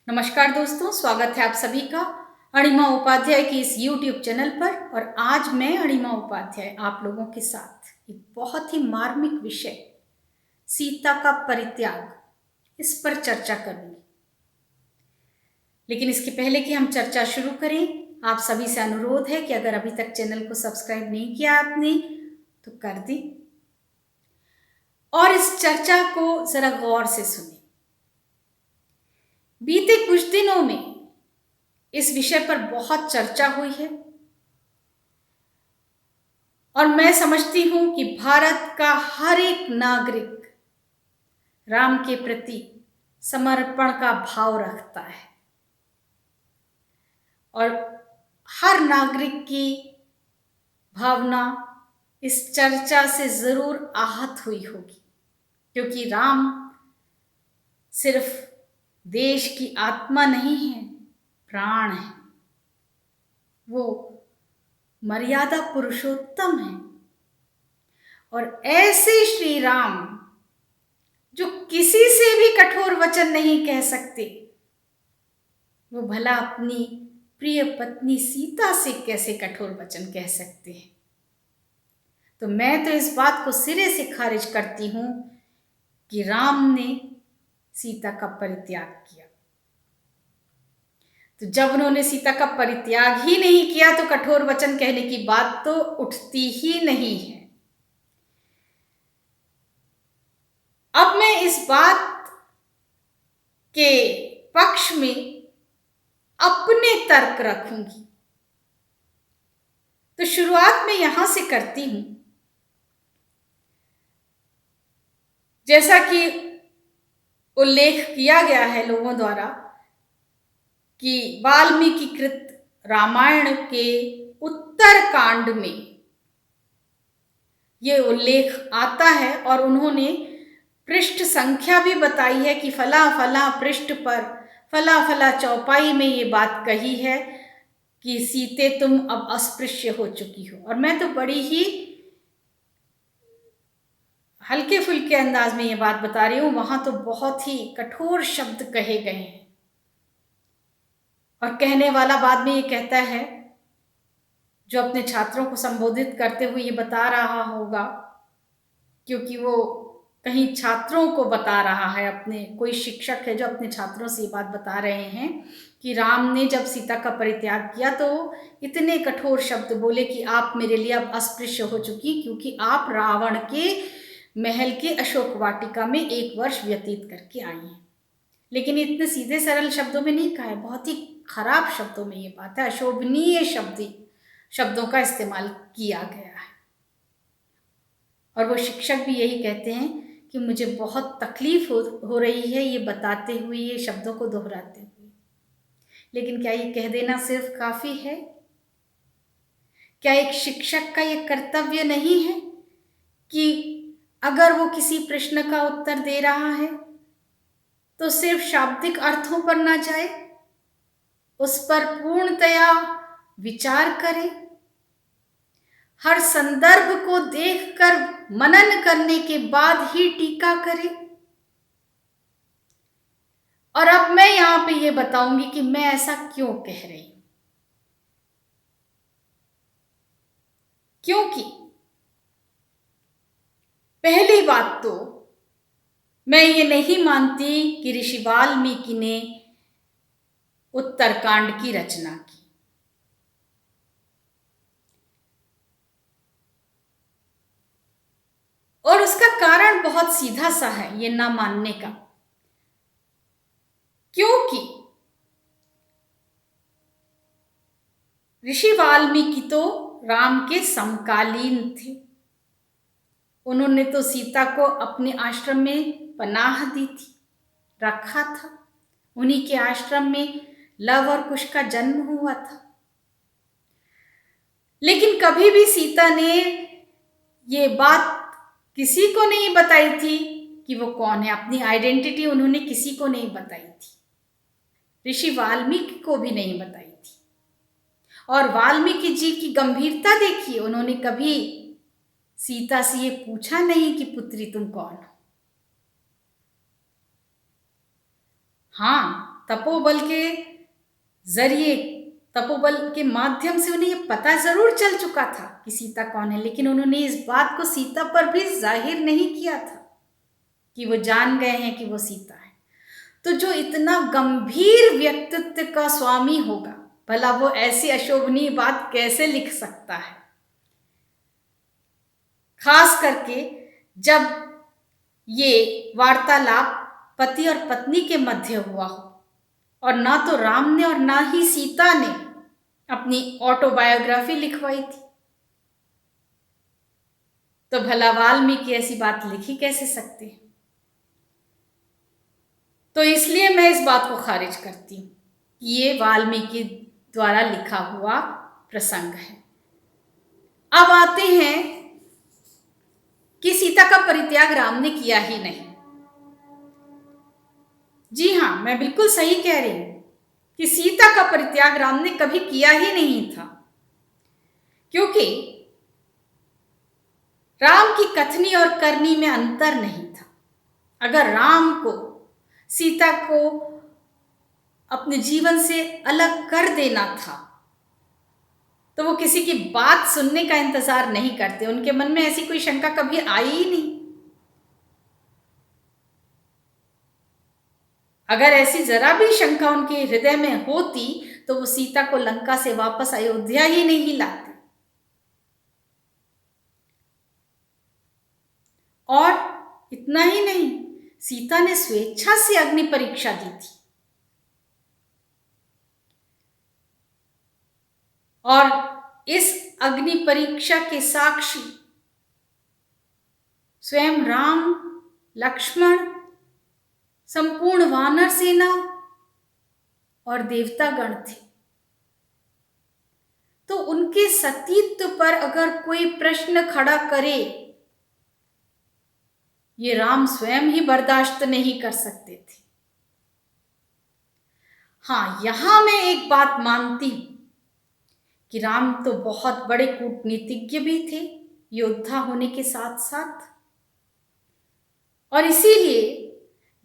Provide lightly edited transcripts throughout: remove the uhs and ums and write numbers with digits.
नमस्कार दोस्तों, स्वागत है आप सभी का अणिमा उपाध्याय की इस YouTube चैनल पर। और आज मैं अणिमा उपाध्याय आप लोगों के साथ एक बहुत ही मार्मिक विषय सीता का परित्याग इस पर चर्चा करूंगी। लेकिन इसके पहले कि हम चर्चा शुरू करें, आप सभी से अनुरोध है कि अगर अभी तक चैनल को सब्सक्राइब नहीं किया आपने तो कर दें और इस चर्चा को जरा गौर से सुनें। बीते कुछ दिनों में इस विषय पर बहुत चर्चा हुई है और मैं समझती हूं कि भारत का हर एक नागरिक राम के प्रति समर्पण का भाव रखता है और हर नागरिक की भावना इस चर्चा से जरूर आहत हुई होगी, क्योंकि राम सिर्फ देश की आत्मा नहीं है, प्राण है। वो मर्यादा पुरुषोत्तम है और ऐसे श्री राम जो किसी से भी कठोर वचन नहीं कह सकते, वो भला अपनी प्रिय पत्नी सीता से कैसे कठोर वचन कह सकते हैं। तो मैं तो इस बात को सिरे से खारिज करती हूं कि राम ने सीता का परित्याग किया। तो जब उन्होंने सीता का परित्याग ही नहीं किया तो कठोर वचन कहने की बात तो उठती ही नहीं है। अब मैं इस बात के पक्ष में अपने तर्क रखूंगी। तो शुरुआत मैं यहां से करती हूं। जैसा कि उल्लेख किया गया है लोगों द्वारा कि वाल्मीकि कृत रामायण के उत्तर कांड में ये उल्लेख आता है और उन्होंने पृष्ठ संख्या भी बताई है कि फला फला पृष्ठ पर फला फला चौपाई में ये बात कही है कि सीते तुम अब अस्पृश्य हो चुकी हो। और मैं तो बड़ी ही हल्के फुल्के अंदाज में ये बात बता रही हूं, वहां तो बहुत ही कठोर शब्द कहे गए हैं और कहने वाला बाद में ये कहता है, जो अपने छात्रों को संबोधित करते हुए ये बता रहा होगा, क्योंकि वो कहीं छात्रों को बता रहा है, अपने कोई शिक्षक है जो अपने छात्रों से ये बात बता रहे हैं कि राम ने जब सीता का परित्याग किया तो इतने कठोर शब्द बोले कि आप मेरे लिए अब अस्पृश्य हो चुकी, क्योंकि आप रावण के महल के अशोक वाटिका में 1 वर्ष व्यतीत करके आई हैं। लेकिन इतने सीधे सरल शब्दों में नहीं कहा है, बहुत ही खराब शब्दों में ये बात है, अशोभनीय शब्दों का इस्तेमाल किया गया है। और वो शिक्षक भी यही कहते हैं कि मुझे बहुत तकलीफ हो रही है ये बताते हुए, ये शब्दों को दोहराते हुए। लेकिन क्या ये कह देना सिर्फ काफी है? क्या एक शिक्षक का ये कर्तव्य नहीं है कि अगर वो किसी प्रश्न का उत्तर दे रहा है तो सिर्फ शाब्दिक अर्थों पर ना जाए, उस पर पूर्णतया विचार करे, हर संदर्भ को देखकर मनन करने के बाद ही टीका करे। और अब मैं यहां पे ये बताऊंगी कि मैं ऐसा क्यों कह रही हूं। क्योंकि पहली बात तो मैं ये नहीं मानती कि ऋषि वाल्मीकि ने उत्तरकांड की रचना की। और उसका कारण बहुत सीधा सा है ये ना मानने का, क्योंकि ऋषि वाल्मीकि तो राम के समकालीन थे। उन्होंने तो सीता को अपने आश्रम में पनाह दी थी, रखा था। उन्हीं के आश्रम में लव और कुश का जन्म हुआ था। लेकिन कभी भी सीता ने ये बात किसी को नहीं बताई थी कि वो कौन है। अपनी आइडेंटिटी उन्होंने किसी को नहीं बताई थी, ऋषि वाल्मीकि को भी नहीं बताई थी। और वाल्मीकि जी की गंभीरता देखिए, उन्होंने कभी सीता से ये पूछा नहीं कि पुत्री तुम कौन हो। हाँ, तपोबल के जरिए, तपोबल के माध्यम से उन्हें ये पता जरूर चल चुका था कि सीता कौन है, लेकिन उन्होंने इस बात को सीता पर भी जाहिर नहीं किया था कि वो जान गए हैं कि वो सीता है। तो जो इतना गंभीर व्यक्तित्व का स्वामी होगा, भला वो ऐसी अशोभनीय बात कैसे लिख सकता है? खास करके जब ये वार्तालाप पति और पत्नी के मध्य हुआ हो, और ना तो राम ने और ना ही सीता ने अपनी ऑटोबायोग्राफी लिखवाई थी, तो भला वाल्मीकि ऐसी बात लिख ही कैसे सकते हैं? तो इसलिए मैं इस बात को खारिज करती हूँ कि ये वाल्मीकि द्वारा लिखा हुआ प्रसंग है। अब आते हैं कि सीता का परित्याग राम ने किया ही नहीं। जी हाँ, मैं बिल्कुल सही कह रही हूं कि सीता का परित्याग राम ने कभी किया ही नहीं था, क्योंकि राम की कथनी और करनी में अंतर नहीं था। अगर राम को सीता को अपने जीवन से अलग कर देना था, तो वो किसी की बात सुनने का इंतजार नहीं करते। उनके मन में ऐसी कोई शंका कभी आई ही नहीं। अगर ऐसी जरा भी शंका उनके हृदय में होती तो वो सीता को लंका से वापस अयोध्या ही नहीं लाते। और इतना ही नहीं, सीता ने स्वेच्छा से अग्नि परीक्षा दी थी, और इस अग्नि परीक्षा के साक्षी स्वयं राम, लक्ष्मण, संपूर्ण वानर सेना और देवतागण थे। तो उनके सतीत्व पर अगर कोई प्रश्न खड़ा करे, ये राम स्वयं ही बर्दाश्त नहीं कर सकते थे। हाँ, यहां मैं एक बात मानती हूं कि राम तो बहुत बड़े कूटनीतिज्ञ भी थे, योद्धा होने के साथ साथ, और इसीलिए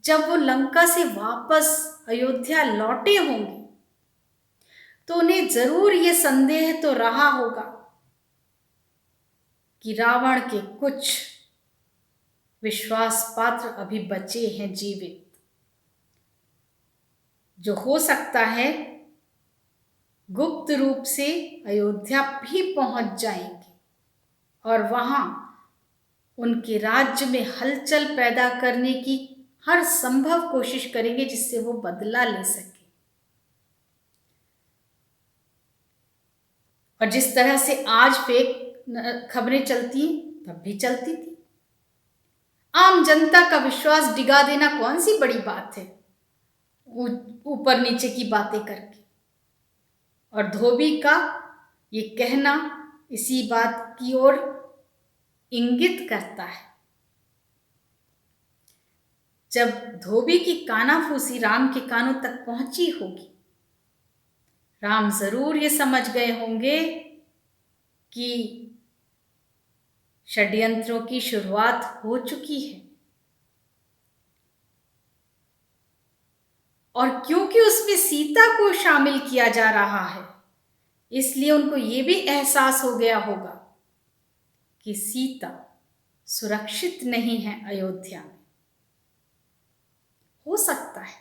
जब वो लंका से वापस अयोध्या लौटे होंगे तो उन्हें जरूर ये संदेह तो रहा होगा कि रावण के कुछ विश्वास पात्र अभी बचे हैं जीवित, जो हो सकता है गुप्त रूप से अयोध्या भी पहुंच जाएंगे और वहां उनके राज्य में हलचल पैदा करने की हर संभव कोशिश करेंगे जिससे वो बदला ले सके। और जिस तरह से आज फेक खबरें चलती हैं, तब भी चलती थी। आम जनता का विश्वास डिगा देना कौन सी बड़ी बात है, ऊपर नीचे की बातें करके। और धोबी का ये कहना इसी बात की ओर इंगित करता है। जब धोबी की कानाफूसी राम के कानों तक पहुंची होगी, राम जरूर ये समझ गए होंगे कि षड्यंत्रों की शुरुआत हो चुकी है। और क्योंकि उसमें सीता को शामिल किया जा रहा है, इसलिए उनको ये भी एहसास हो गया होगा कि सीता सुरक्षित नहीं है अयोध्या में। हो सकता है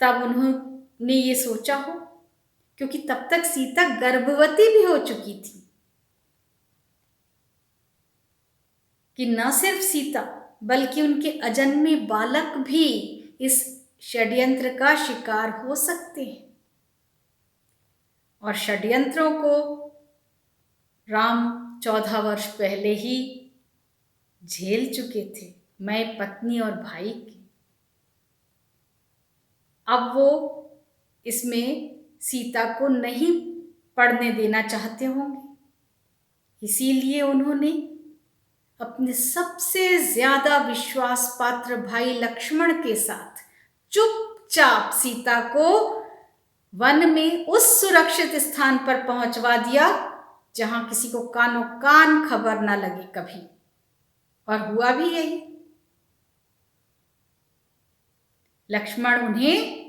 तब उन्होंने ये सोचा हो, क्योंकि तब तक सीता गर्भवती भी हो चुकी थी, कि न सिर्फ सीता बल्कि उनके अजन्मे बालक भी इस षड्यंत्र का शिकार हो सकते हैं। और षड्यंत्रों को राम 14 वर्ष पहले ही झेल चुके थे, मैं पत्नी और भाई की। अब वो इसमें सीता को नहीं पढ़ने देना चाहते होंगे, इसीलिए उन्होंने अपने सबसे ज्यादा विश्वास पात्र भाई लक्ष्मण के साथ चुपचाप सीता को वन में उस सुरक्षित स्थान पर पहुंचवा दिया जहां किसी को कानो कान खबर ना लगे कभी। और हुआ भी यही। लक्ष्मण उन्हें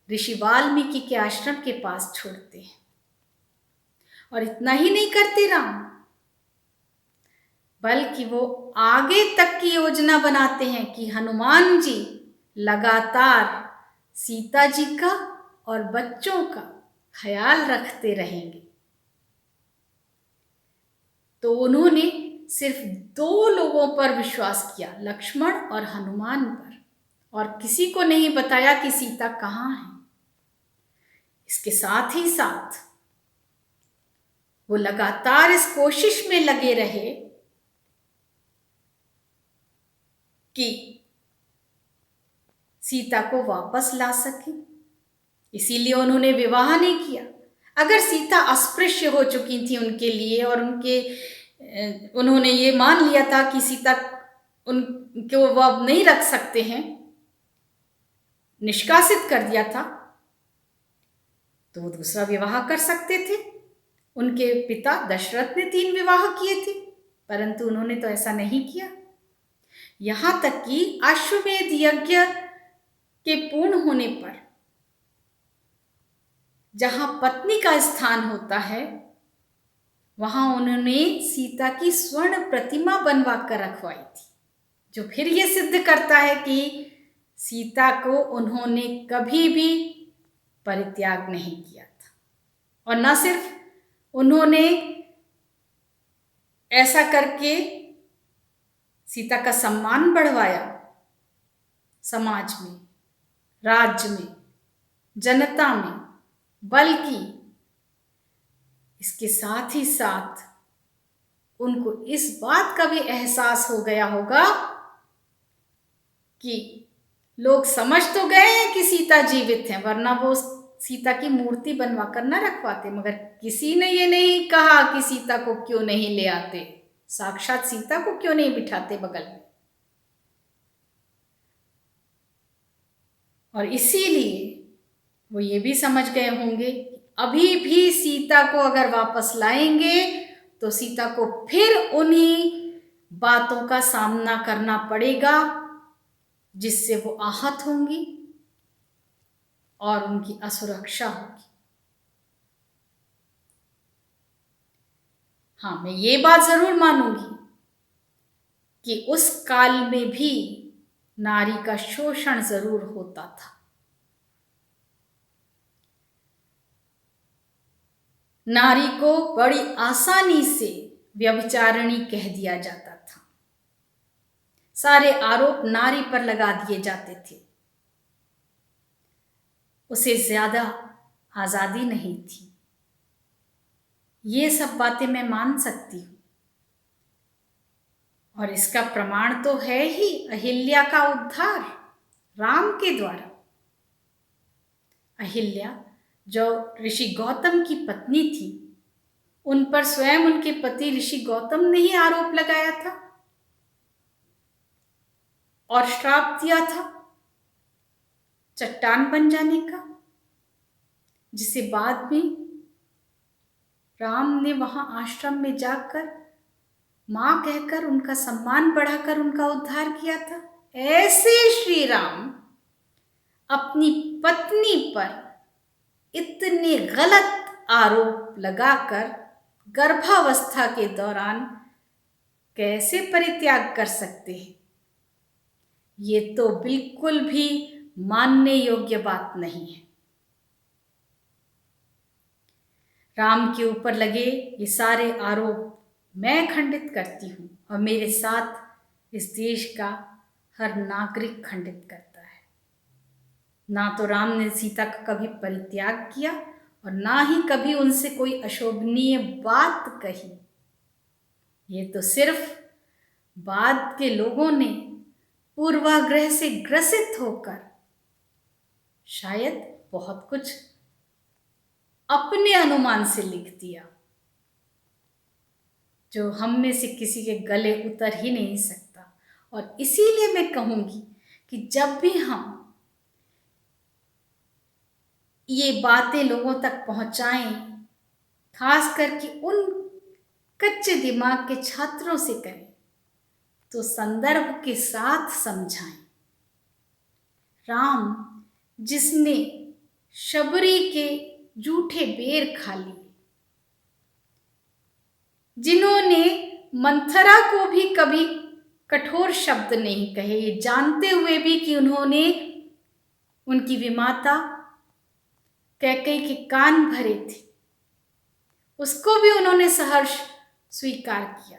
ऋषि वाल्मीकि के आश्रम के पास छोड़ते हैं। और इतना ही नहीं करते राम, बल्कि वो आगे तक की योजना बनाते हैं कि हनुमान जी लगातार सीता जी का और बच्चों का ख्याल रखते रहेंगे। तो उन्होंने सिर्फ 2 लोगों पर विश्वास किया, लक्ष्मण और हनुमान पर, और किसी को नहीं बताया कि सीता कहाँ है। इसके साथ ही साथ वो लगातार इस कोशिश में लगे रहे कि सीता को वापस ला सके। इसीलिए उन्होंने विवाह नहीं किया। अगर सीता अस्पृश्य हो चुकी थी उनके लिए और उन्होंने ये मान लिया था कि सीता उनको वो अब नहीं रख सकते हैं, निष्कासित कर दिया था, तो वो दूसरा विवाह कर सकते थे। उनके पिता दशरथ ने 3 विवाह किए थे, परंतु उन्होंने तो ऐसा नहीं किया। यहां तक कि अश्वमेध यज्ञ के पूर्ण होने पर जहां पत्नी का स्थान होता है, वहां उन्होंने सीता की स्वर्ण प्रतिमा बनवा कर रखवाई थी, जो फिर ये सिद्ध करता है कि सीता को उन्होंने कभी भी परित्याग नहीं किया था। और न सिर्फ उन्होंने ऐसा करके सीता का सम्मान बढ़वाया समाज में, राज्य में, जनता में, बल्कि इसके साथ ही साथ उनको इस बात का भी एहसास हो गया होगा कि लोग समझ तो गए हैं कि सीता जीवित हैं, वरना वो सीता की मूर्ति बनवा कर न रखवाते। मगर किसी ने ये नहीं कहा कि सीता को क्यों नहीं ले आते, साक्षात सीता को क्यों नहीं बिठाते बगल में। और इसीलिए वो ये भी समझ गए होंगे कि अभी भी सीता को अगर वापस लाएंगे तो सीता को फिर उन्हीं बातों का सामना करना पड़ेगा जिससे वो आहत होंगी और उनकी असुरक्षा होगी। हाँ, मैं ये बात जरूर मानूंगी कि उस काल में भी नारी का शोषण जरूर होता था। नारी को बड़ी आसानी से व्यभिचारिणी कह दिया जाता था। सारे आरोप नारी पर लगा दिए जाते थे। उसे ज्यादा आजादी नहीं थी। ये सब बातें मैं मान सकती हूं, और इसका प्रमाण तो है ही अहिल्या का उद्धार राम के द्वारा। अहिल्या जो ऋषि गौतम की पत्नी थी, उन पर स्वयं उनके पति ऋषि गौतम ने ही आरोप लगाया था और श्राप दिया था चट्टान बन जाने का, जिसे बाद में राम ने वहां आश्रम में जाकर मां कहकर उनका सम्मान बढ़ाकर उनका उद्धार किया था। ऐसे श्री राम अपनी पत्नी पर इतने गलत आरोप लगाकर गर्भावस्था के दौरान कैसे परित्याग कर सकते हैं? ये तो बिल्कुल भी मानने योग्य बात नहीं है। राम के ऊपर लगे ये सारे आरोप मैं खंडित करती हूं, और मेरे साथ इस देश का हर नागरिक खंडित करता है। ना तो राम ने सीता का कभी परित्याग किया और ना ही कभी उनसे कोई अशोभनीय बात कही। ये तो सिर्फ बाद के लोगों ने पूर्वाग्रह से ग्रसित होकर शायद बहुत कुछ अपने अनुमान से लिख दिया, जो हम में से किसी के गले उतर ही नहीं सकता। और इसीलिए मैं कहूंगी कि जब भी हम ये बातें लोगों तक पहुंचाएं, खास करके उन कच्चे दिमाग के छात्रों से करें, तो संदर्भ के साथ समझाएं। राम जिसने शबरी के जूठे बेर खा लिए, जिन्होंने मंथरा को भी कभी कठोर शब्द नहीं कहे, ये जानते हुए भी कि उन्होंने उनकी विमाता कैकेयी के कान भरे थे, उसको भी उन्होंने सहर्ष स्वीकार किया।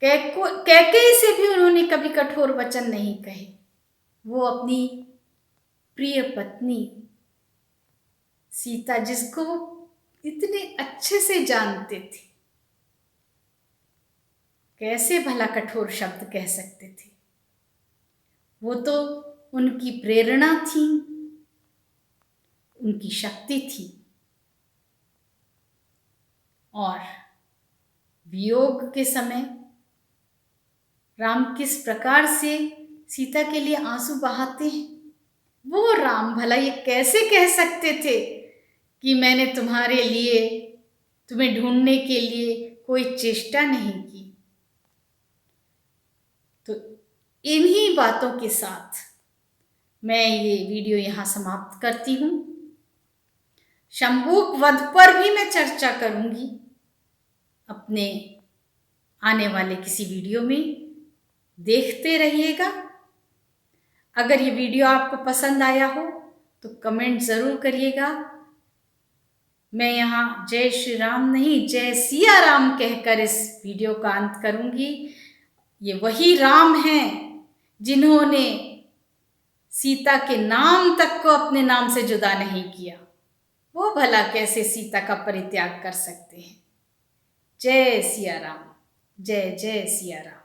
कैकेयी से भी उन्होंने कभी कठोर वचन नहीं कहे। वो अपनी प्रिय पत्नी सीता, जिसको वो इतने अच्छे से जानते थे, कैसे भला कठोर शब्द कह सकते थे। वो तो उनकी प्रेरणा थी, उनकी शक्ति थी। और वियोग के समय राम किस प्रकार से सीता के लिए आंसू बहाते हैं। वो राम भला ये कैसे कह सकते थे कि मैंने तुम्हारे लिए, तुम्हें ढूंढने के लिए कोई चेष्टा नहीं की। तो इन्हीं बातों के साथ मैं ये वीडियो यहाँ समाप्त करती हूँ। शंभूक वध पर भी मैं चर्चा करूँगी अपने आने वाले किसी वीडियो में। देखते रहिएगा। अगर ये वीडियो आपको पसंद आया हो तो कमेंट ज़रूर करिएगा। मैं यहाँ जय श्री राम नहीं, जय सिया राम कहकर इस वीडियो का अंत करूँगी। ये वही राम हैं जिन्होंने सीता के नाम तक को अपने नाम से जुदा नहीं किया। वो भला कैसे सीता का परित्याग कर सकते हैं। जय सिया राम, जय जय सिया राम।